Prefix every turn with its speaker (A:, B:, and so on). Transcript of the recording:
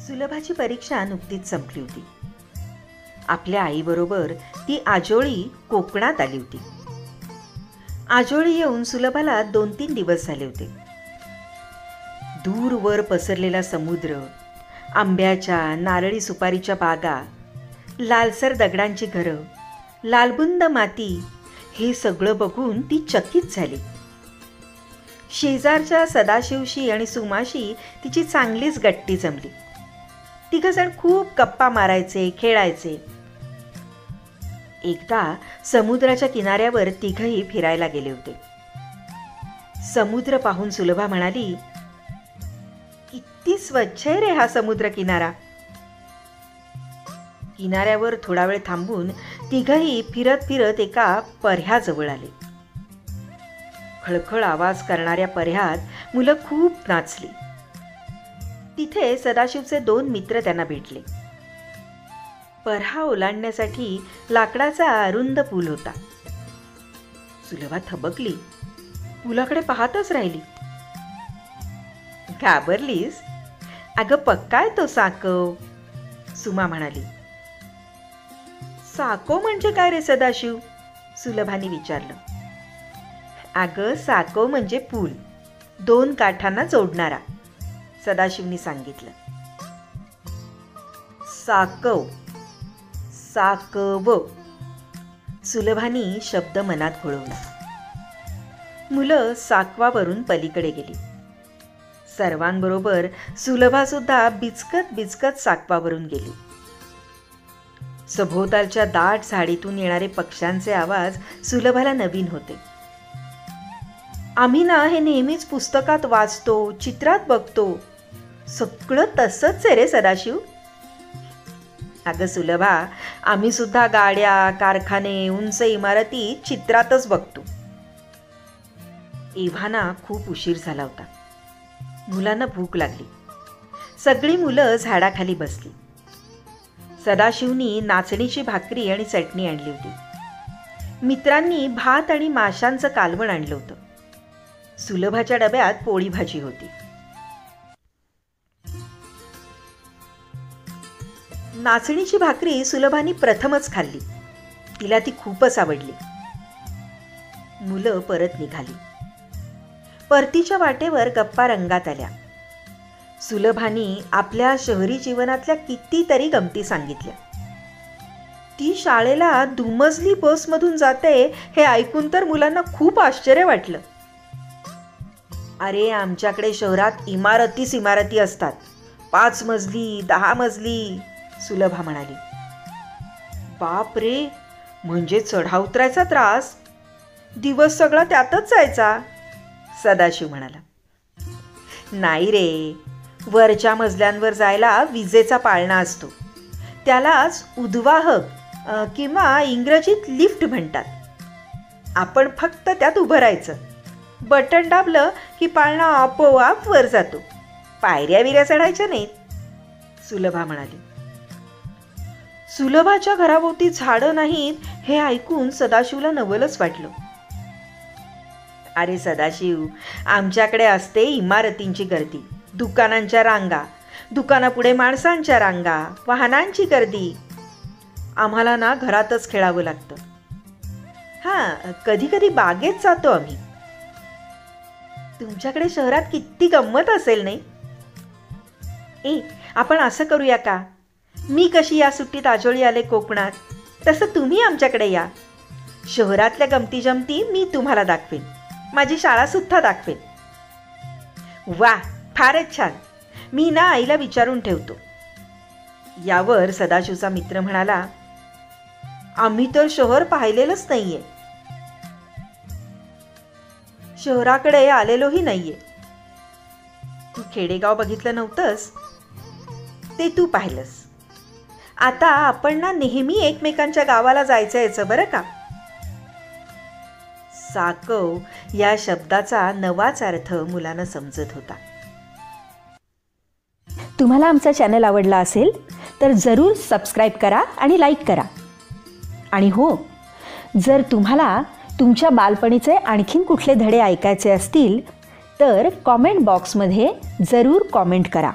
A: सुलभाची परीक्षा नुकतीच संपली होती. आपल्या आईबरोबर ती आजोळी कोकणात आली होती. आजोळी येऊन सुलभाला 2-3 दिवस झाले होते. दूरवर पसरलेला समुद्र, आंब्याच्या नारळी सुपारीच्या बागा, लालसर दगडांची घरं, लालबुंद माती, हे सगळं बघून ती चकित झाली. शेजारच्या सदाशिवशी आणि सुमाशी तिची चांगलीच गट्टी जमली. तिघजण खूप गप्पा मारायचे, खेळायचे. एकदा समुद्राच्या किनाऱ्यावर तिघही फिरायला गेले होते. समुद्र पाहून सुलभा म्हणाली, किती स्वच्छ आहे रे हा समुद्र किनारा. किनाऱ्यावर थोडा वेळ थांबून तिघही फिरत फिरत एका पर्ह्याजवळ आले. खळखळ आवाज करणाऱ्या पर्ह्यात मुलं खूप नाचली. तिथे सदाशिवचे 2 मित्र त्यांना भेटले. पर्हा ओलांडण्यासाठी लाकडाचा अरुंद पूल होता. सुलभा थबकली, पुलाकडे पाहतच राहिली. घाबरलीस? अगं पक्का आहे तो साकव, सुमा म्हणाली. साको म्हणजे काय रे सदाशिव? सुलभाने विचारलं. अगं साको म्हणजे पूल, 2 काठांना जोडणारा, सदाशिवनी सांगितलं. साकव, साकव, सुलभानी शब्द मनात घोळवला. मुलं साकवावरून पलीकडे गेली. सर्वांबरोबर सुलभा सुद्धा बिचकत बिचकत साकवावरून गेली. सभोवतालच्या दाट झाडीतून येणारे पक्ष्यांचे आवाज सुलभाला नवीन होते. आम्ही ना हे नेहमीच पुस्तकात वाचतो, चित्रात बघतो, सगळं तसंच आहे रे सदाशिव. अगं सुलभा, आम्ही सुद्धा गाड्या, कारखाने, उंच इमारती चित्रातच बघतो. एव्हाना खूप उशीर झाला होता. मुलांना भूक लागली. सगळी मुलं झाडाखाली बसली. सदाशिवनी नाचणीची भाकरी आणि चटणी आणली होती. मित्रांनी भात आणि माशांचं कालवण आणलं होतं. सुलभाच्या डब्यात पोळी भाजी होती. नाचणीची भाकरी सुलभानी प्रथमच खाल्ली. तिला ती खूपच आवडली. मुलं परत निघाली. परतीच्या वाटेवर गप्पा रंगात आल्या. सुलभानी आपल्या शहरी जीवनातल्या कितीतरी गमती सांगितल्या. ती शाळेला दुमजली बसमधून जाते हे ऐकून तर मुलांना खूप आश्चर्य वाटलं. अरे आमच्याकडे शहरात इमारती असतात, 5 मजली, 10 मजली, सुलभा म्हणाली. बाप रे, म्हणजे चढा उतरायचा त्रास, दिवस सगळा त्यातच जायचा, सदाशिव म्हणाला. नाही रे, वरच्या मजल्यांवर जायला विजेचा पाळणा असतो, त्यालाच उद्वाहक किंवा इंग्रजीत लिफ्ट म्हणतात. आपण फक्त त्यात उभं राहायचं, बटन दाबलं की पाळणा आपोआप वर जातो, पायऱ्या विऱ्या चढायच्या नाहीत, सुलभा म्हणाली. सुलभाच्या घराभोवती झाडं नाहीत हे ऐकून सदाशिवला नवलच वाटलं. अरे सदाशिव, आमच्याकडे असते इमारतींची गर्दी, दुकानांच्या रांगा, दुकानापुढे माणसांच्या रांगा, वाहनांची गर्दी. आम्हाला ना घरातच खेळावं लागतं. हां, कधी कधी बागेत जातो आम्ही. तुमच्याकडे शहरात किती गंमत असेल नाही? आपण असं करूया का? मी कशी या सुट्टीत आजोळी आले कोकणात, तसं तुम्ही आमच्याकडे या. शहरातल्या गमती जमती मी तुम्हाला दाखवेन, माझी शाळा सुद्धा दाखवेन. वा, फारच छान. मी ना आईला विचारून ठेवतो. यावर सदाशिवचा मित्र म्हणाला, आम्ही तर शहर पाहिलेलंच नाहीये, शहराकडे आलेलोही नाहीये. तू खेडेगाव बघितलं नव्हतंस, ते तू पाहिलंस. आता आपण ना नेहमी एकमेकांच्या गावाला जायचं यायचं बरं का. साकव या शब्दाचा नवाच अर्थ मुलांना समजत होता.
B: तुम्हाला आमचा चॅनल आवडला असेल तर जरूर सबस्क्राईब करा आणि लाईक करा. आणि हो, जर तुम्हाला तुमच्या बालपणीचे आणखीन कुठले धडे ऐकायचे असतील तर कॉमेंट बॉक्समध्ये जरूर कॉमेंट करा.